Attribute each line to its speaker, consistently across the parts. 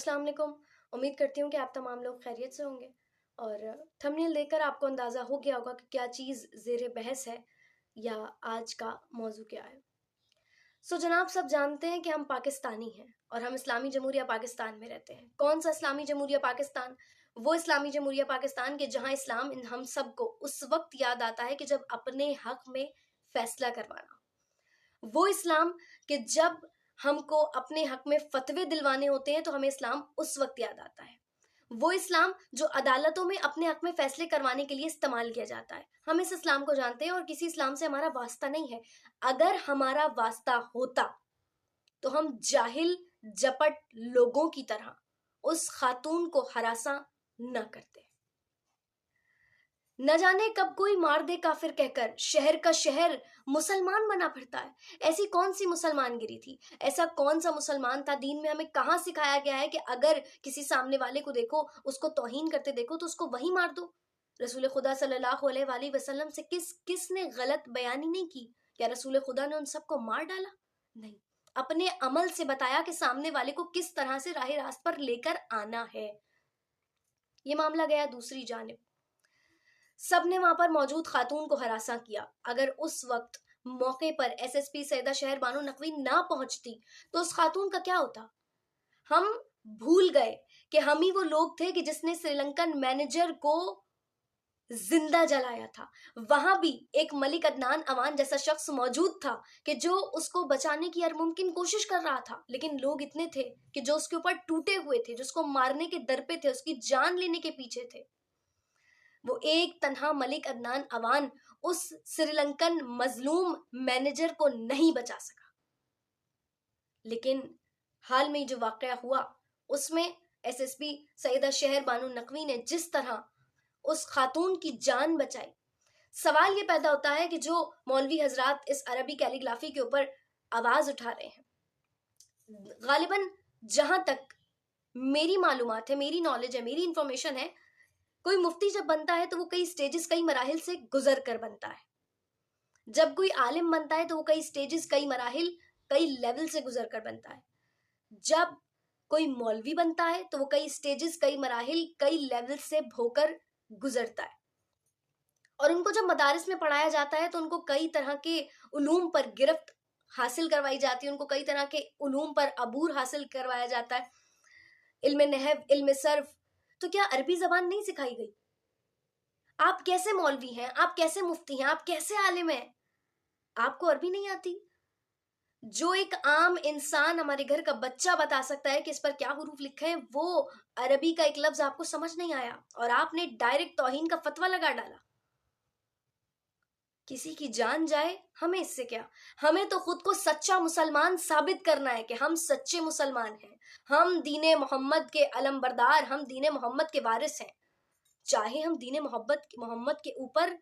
Speaker 1: अस्सलाम वालेकुम। उम्मीद करती हूँ कि आप तमाम लोग खैरियत से होंगे और थंबनेल देखकर आपको अंदाज़ा हो गया होगा कि क्या चीज़ ज़ेर बहस है या आज का मौजू क्या है। जनाब, सब जानते हैं कि हम पाकिस्तानी हैं और हम इस्लामी जमहूरिया पाकिस्तान में रहते हैं। कौन सा इस्लामी जमहूरिया पाकिस्तान? वो इस्लामी जमहूरिया पाकिस्तान के जहाँ इस्लाम हम सबको उस वक्त याद आता है कि जब अपने हक में फैसला करवाना, वो इस्लाम कि जब हमको अपने हक में फतवे दिलवाने होते हैं तो हमें इस्लाम उस वक्त याद आता है। वो इस्लाम जो अदालतों में अपने हक में फैसले करवाने के लिए इस्तेमाल किया जाता है। हम इस इस्लाम को जानते हैं और किसी इस्लाम से हमारा वास्ता नहीं है। अगर हमारा वास्ता होता तो हम जाहिल जपट लोगों की तरह उस खातून को हरासा न करते। न जाने कब कोई मार दे काफिर कहकर शहर का शहर मुसलमान बना फिरता है। ऐसी कौन सी मुसलमानगिरी थी? ऐसा कौन सा मुसलमान था? दीन में हमें कहाँ सिखाया गया है कि अगर किसी सामने वाले को देखो, उसको तौहीन करते देखो तो उसको वही मार दो? रसूल खुदा सल्लल्लाहु अलैहि वसल्लम से किसने गलत बयानी नहीं की? क्या रसूल खुदा ने उन सबको मार डाला? नहीं, अपने अमल से बताया कि सामने वाले को किस तरह से राह रास्त पर लेकर आना है। ये मामला गया दूसरी जानिब। सब ने वहां पर मौजूद खातून को हरासा किया। अगर उस वक्त मौके पर एसएसपी सैयदा शहर बानो नकवी ना पहुंचती तो उस खातून का क्या होता? हम भूल गए कि हम ही वो लोग थे कि जिसने श्रीलंकन मैनेजर को जिंदा जलाया था। वहां भी एक मलिक अदनान अवान जैसा शख्स मौजूद था कि जो उसको बचाने की हर मुमकिन कोशिश कर रहा था, लेकिन लोग इतने थे कि जो उसके ऊपर टूटे हुए थे, जो उसको मारने के दर पे थे, उसकी जान लेने के पीछे थे। वो एक तन्हा मलिक अदनान अवान उस श्रीलंकन मजलूम मैनेजर को नहीं बचा सका। लेकिन हाल में जो वाकया हुआ उसमें एसएसपी सैयदा शहर बानो नकवी ने जिस तरह उस खातून की जान बचाई, सवाल ये पैदा होता है कि जो मौलवी हजरात इस अरबी कैलीग्राफी के ऊपर आवाज उठा रहे हैं, गालिबन जहां तक मेरी मालूमात है, मेरी नॉलेज है, मेरी इंफॉर्मेशन है, कोई मुफ्ती जब बनता है तो वो कई स्टेजेस, कई मराहिल से गुजर कर बनता है। जब कोई आलिम बनता है तो वो कई स्टेजेस, कई मराहिल, कई लेवल से गुजर कर बनता है। जब कोई मौलवी बनता है तो वो कई स्टेजेस, कई मराहिल, कई लेवल से होकर गुजरता है। और उनको जब मदारिस में पढ़ाया जाता है तो उनको कई तरह के उलूम पर गिरफ्त हासिल करवाई जाती है, उनको कई तरह के उलूम पर अबूर हासिल करवाया जाता है, इल्म नहव, इल्म सर्फ। तो क्या अरबी जबान नहीं सिखाई गई? आप कैसे मौलवी हैं? आप कैसे मुफ्ती हैं? आप कैसे आलिम हैं? आपको अरबी नहीं आती? जो एक आम इंसान, हमारे घर का बच्चा बता सकता है कि इस पर क्या हुरूफ लिखे हैं, वो अरबी का एक लफ्ज आपको समझ नहीं आया और आपने डायरेक्ट तौहीन का फतवा लगा डाला। किसी की जान जाए, हमें इससे क्या? हमें तो खुद को सच्चा मुसलमान साबित करना है कि हम सच्चे मुसलमान हैं, हम दीने मोहम्मद के अलमबरदार, हम दीने मोहम्मद के वारिस हैं। चाहे हम दीने मोहम्मद के ऊपर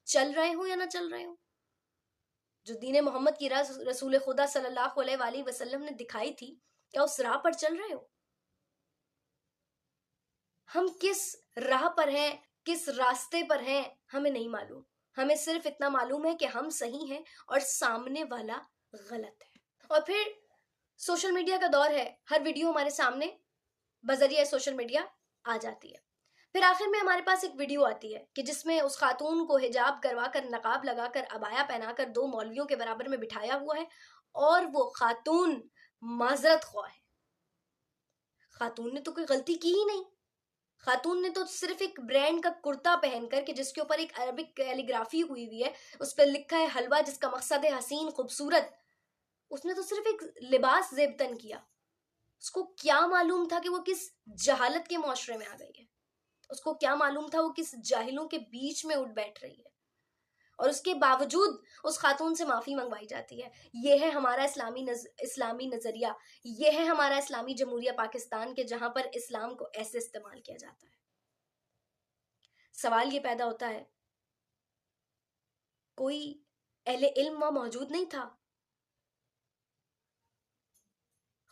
Speaker 1: चल रहे हो या ना चल रहे हो। जो दीने मोहम्मद की राह रसूल खुदा सल्लल्लाहु अलैहि वसल्लम ने दिखाई थी, क्या उस राह पर चल रहे हो? हम किस राह पर हैं, किस रास्ते पर हैं, हमें नहीं मालूम। हमें सिर्फ इतना मालूम है कि हम सही हैं और सामने वाला गलत है। और फिर सोशल मीडिया का दौर है, हर वीडियो हमारे सामने बजरिया सोशल मीडिया आ जाती है। फिर आखिर में हमारे पास एक वीडियो आती है कि जिसमें उस खातून को हिजाब करवाकर, नकाब लगाकर, अबाया पहनाकर दो मौलवियों के बराबर में बिठाया हुआ है और वो खातून माजरत ख्वाह है। खातून ने तो कोई गलती की ही नहीं। खातून ने तो सिर्फ एक ब्रांड का कुर्ता पहनकर के जिसके ऊपर एक अरबिक कैलीग्राफी हुई हुई है, उस पर लिखा है हलवा जिसका मकसद है हसीन खूबसूरत, उसने तो सिर्फ एक लिबास जेबतन किया। उसको क्या मालूम था कि वो किस जहालत के मुआशरे में आ गई है? उसको क्या मालूम था वो किस जाहिलों के बीच में उठ बैठ रही है? और उसके बावजूद उस खातून से माफी मंगवाई जाती है। ये है हमारा इस्लामी नजरिया, ये है हमारा इस्लामी जमहूरिया पाकिस्तान के जहां पर इस्लाम को ऐसे इस्तेमाल किया जाता है। सवाल ये पैदा होता है, कोई अहले इल्म वहां मौजूद नहीं था?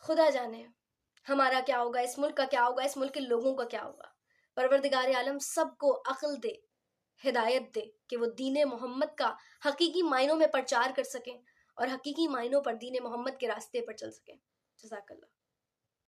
Speaker 1: खुदा जाने हमारा क्या होगा, इस मुल्क का क्या होगा, इस मुल्क के लोगों का क्या होगा। परवरदिगार आलम सबको अक्ल दे, हिदायत दे कि वो दीने मोहम्मद का हकीकी मायनों में प्रचार कर सकें और हकीकी मायनों पर दीने मोहम्मद के रास्ते पर चल सकें। जज़ाकल्लाह।